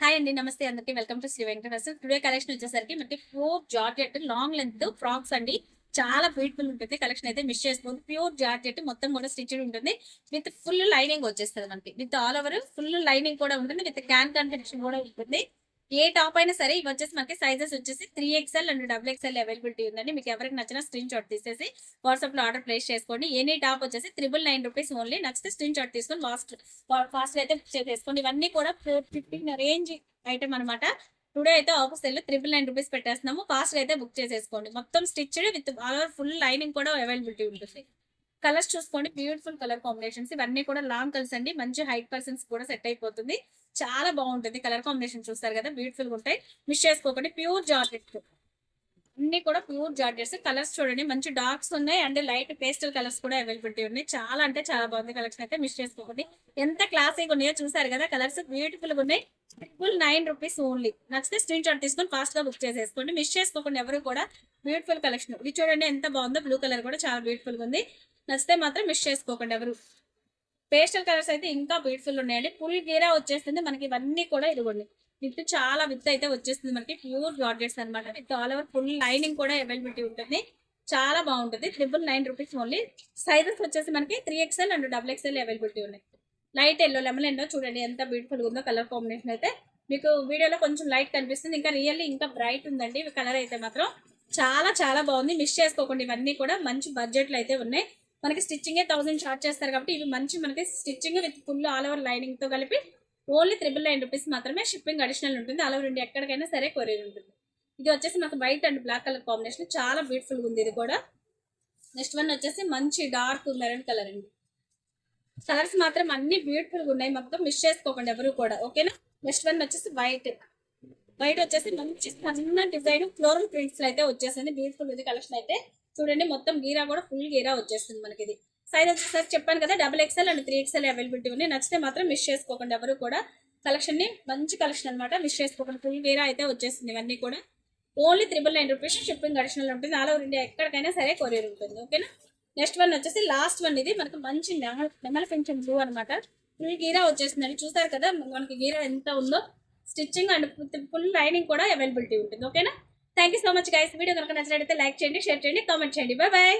Hi అండి. నమస్తే అందరికి. Welcome to Shri Venkateswara. Today collection వచ్చేసరికి మనకి pure georgette long length frocks అండి. చాలా బ్యూటిఫుల్ ఉంటుంది. కలెక్షన్ అయితే మిస్ చేసుకోవద్దు. ప్యూర్ జార్జెట్ మొత్తం కూడా స్టిచ్డ్ ఉంటుంది. విత్ ఫుల్ లైనింగ్ వచ్చేస్తుంది మనకి. With all over full lining కూడా ఉంటుంది. విత్ క్యాన్ కన్ఫెక్షన్ కూడా ఉంటుంది. ఏ టాప్ అయినా సరే ఇవి వచ్చేసి మనకి సైజెస్ వచ్చేసి 3XL అండ్ XXL అవైలబిలిటీ ఉందండి. మీకు ఎవరికి నచ్చిన స్క్రీన్ షాట్ తీసేసి వాట్సాప్ లో ఆర్డర్ ప్లేస్ చేసుకోండి. ఎనీ టాప్ వచ్చేసి 999 రూపీస్ ఓన్లీ. నచ్చితే స్క్రీన్ షాట్ తీసుకొని ఫాస్ట్ అయితే బుక్ చేసేసుకోండి. ఇవన్నీ కూడా 450 రేంజ్ ఐటమ్ అనమాట. టుడే అయితే ఆఫర్ సెల్ 999 రూపీస్ పెట్టేస్తున్నాము. ఫాస్ట్ అయితే బుక్ చేసేసుకోండి. మొత్తం stitched with all over full lining కూడా అవైలబిలిటీ ఉంటుంది. కలర్స్ చూసుకోండి, బ్యూటిఫుల్ కలర్ కాంబినేషన్స్. ఇవన్నీ కూడా లాంగ్ కలర్స్ అండి. మంచి హైట్ పర్సన్స్ కూడా సెట్ అయిపోతుంది. చాలా బాగుంటుంది. కలర్ కాంబినేషన్ చూస్తారు కదా, బ్యూటిఫుల్ గా ఉంటాయి. మిస్ చేసుకోకండి. ప్యూర్ జార్జెట్ అన్ని కూడా ప్యూర్ జార్జెట్స్. కలర్స్ చూడండి, మంచి డార్క్స్ ఉన్నాయి అండ్ లైట్ పేస్టల్ కలర్స్ కూడా అవైలబిలిటీ ఉన్నాయి. చాలా అంటే చాలా బాగుంది కలెక్షన్ అయితే. మిస్ చేసుకోకండి. ఎంత క్లాసీగా ఉన్నాయో చూసారు కదా, కలర్స్ బ్యూటిఫుల్ గా ఉన్నాయి. 999 రూపీస్ ఓన్లీ. నచ్చితే స్క్రీన్ షాట్ తీసుకొని ఫాస్ట్ గా బుక్ చేసేసుకోండి. మిస్ చేసుకోకండి ఎవరు కూడా. Beautiful collection. ఇది చూడండి ఎంత బాగుందో. బ్లూ కలర్ కూడా చాలా బ్యూటిఫుల్ గా ఉంది. నచ్చితే మాత్రం మిస్ చేసుకోకండి ఎవరు. పేస్టల్ కలర్స్ అయితే ఇంకా బ్యూటిఫుల్ ఉన్నాయండి. ఫుల్ గీరా వచ్చేస్తుంది మనకి. ఇవన్నీ కూడా ఇదిగోండి విత్ చాలా విత్ అయితే వచ్చేస్తుంది మనకి. ప్యూర్ జార్జెట్స్ అనమాట. With all over full lining కూడా అవైలబిలిటీ ఉంటుంది. చాలా బాగుంటుంది. 999 రూపీస్ ఓన్లీ. సైజెస్ వచ్చేసి మనకి 3XL అండ్ XXL అవైలబిలిటీ ఉన్నాయి. లైట్ ఎల్లో, లెమన్ ఎల్లో చూడండి ఎంత బ్యూటిఫుల్ ఉందో కలర్ కాంబినేషన్ అయితే. మీకు వీడియోలో కొంచెం లైట్ కనిపిస్తుంది, ఇంకా రియల్లీ ఇంకా బ్రైట్ ఉందండి కలర్ అయితే మాత్రం. చాలా చాలా బాగుంది. మిస్ చేసుకోకండి. ఇవన్నీ కూడా మంచి బడ్జెట్లు అయితే ఉన్నాయి. మనకి స్టిచ్చింగ్ 1000 చార్జ్ చేస్తారు కాబట్టి ఇవి మంచి మనకి stitching with full all over lining తో కలిపి ఓన్లీ 999 రూపీస్ మాత్రమే. షిప్పింగ్ అడిషనల్ ఉంటుంది. ఆల్ ఓవర్ ఇండియా ఎక్కడికైనా సరే కొరియర్ ఉంటుంది. ఇది వచ్చేసి మనకు white and black colour combination. చాలా బ్యూటిఫుల్ గా ఉంది ఇది కూడా. నెక్స్ట్ వన్ వచ్చేసి మంచి డార్క్ మెరూన్ కలర్ అండి. కలర్స్ మాత్రం అన్ని బ్యూటిఫుల్ గా ఉన్నాయి. మొత్తం మిస్ చేసుకోకండి ఎవరు కూడా. ఓకేనా. నెక్స్ట్ వన్ వచ్చేసి వైట్. వైట్ వచ్చేసి మంచి సన్న డిజైన్ ఫ్లోరల్ ప్రింట్స్ అయితే వచ్చేసింది. బ్యూటిఫుల్ ఇది కలెక్షన్ అయితే. చూడండి మొత్తం గీరా కూడా ఫుల్ గీరా వచ్చేస్తుంది మనకి. ఇది సైజ్ వచ్చేసరికి చెప్పాను కదా, XXL అండ్ 3XL అవైలబిలిటీ ఉంది. నచ్చితే మాత్రం మిస్ చేసుకోకండి ఎవరు కూడా. కలెక్షన్ ని మంచి కలెక్షన్ అనమాట. మిస్ చేసుకోకండి. ఫుల్ గీరా అయితే వచ్చేస్తుంది ఇవన్నీ కూడా. Only 999 rupees. షిప్పింగ్ అడిషనల్ ఉంటుంది. ఆల్ ఓవర్ ఇండియా ఎక్కడికైనా సరే కొరియర్ ఉంటుంది. ఓకేనా. నెక్స్ట్ వన్ వచ్చేసి లాస్ట్ వన్. ఇది మనకు మంచి నెమల పెన్షన్ బ్లూ అనమాట. ఫుల్ గీరా వచ్చేసిందండి. చూసారు కదా మనకి గీరా ఎంత ఉందో. స్టిచ్చింగ్ అండ్ ఫుల్ లైనింగ్ కూడా అవైలబిలిటీ ఉంటుంది. ఓకేనా. Thank you so much guys. Video కనుక నచ్చినట్లయితే లైక్ చేయండి, షేర్ చేయండి, కామెంట్ చేయండి. Bye bye.